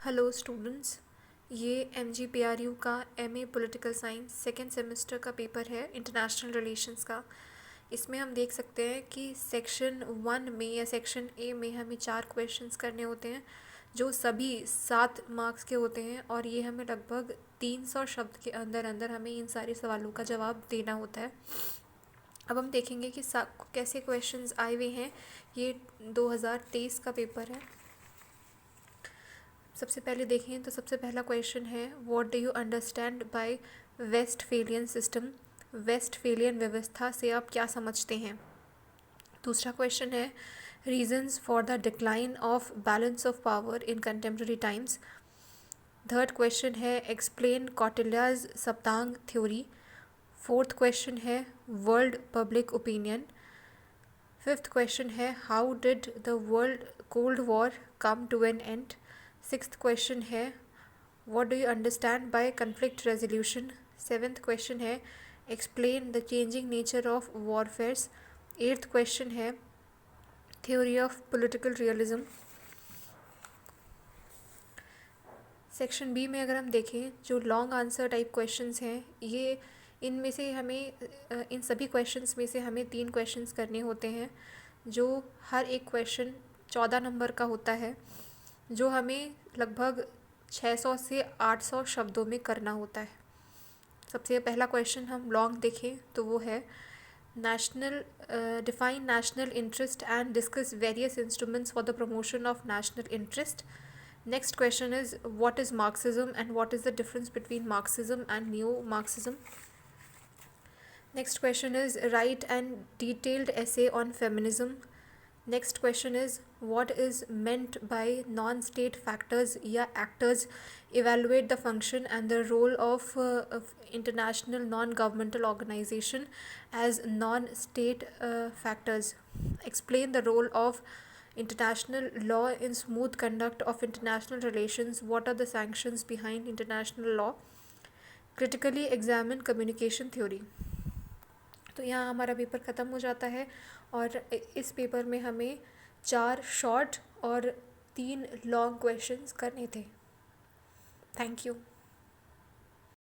Hello students, ये MGPRU का MA political science second semester का पेपर है इंटरनेशनल रिलेशंस का। इसमें हम देख सकते हैं कि सेक्शन 1 में या सेक्शन A में हमें 4 क्वेश्चंस करने होते हैं जो सभी 7 मार्क्स के होते हैं और ये हमें लगभग 300 शब्द के अंदर अंदर हमें इन सारे सवालों का जवाब देना होता है। अब हम देखेंगे कि कैसे क्वेश्चंस आए हुए हैं। ये 2023 का पेपर है। सबसे पहले देखें तो सबसे पहला क्वेश्चन है, what do you understand by Westphalian system. Westphalian व्यवस्था से आप क्या समझते हैं। दूसरा क्वेश्चन है, reasons for the decline of balance of power in contemporary times. Third question है, explain Kautilya's Saptanga theory. Fourth question है, world public opinion. Fifth question है, how did the world cold war come to an end. Sixth question है, what do you understand by conflict resolution. Seventh question है, explain the changing nature of warfares. Eighth question है, theory of political realism. Section B में अगर हम देखें, जो long answer type questions हैं, ये इनमें से हमें इन सभी क्वेश्चंस में से हमें 3 क्वेश्चंस करने होते हैं, जो हर एक क्वेश्चन 14 नंबर का होता है, जो हमें लगभग 600 से 800 शब्दों में करना होता है। सबसे पहला क्वेश्चन हम लॉन्ग देखें तो वो है, national define national interest and discuss various instruments for the promotion of national interest. Next question is, what is Marxism and what is the difference between Marxism and Neo-Marxism? Next question is, write a detailed essay on feminism. Next question is, what is meant by non-state factors या actors. Evaluate the function and the role of international non-governmental organization as non-state factors. Explain the role of international law in smooth conduct of international relations. What are the sanctions behind international law? Critically examine communication theory. तो यहाँ हमारा paper ख़त्म हो जाता है और इस paper में हमें 4 शॉर्ट और 3 लॉन्ग क्वेश्चंस करने थे। Thank you.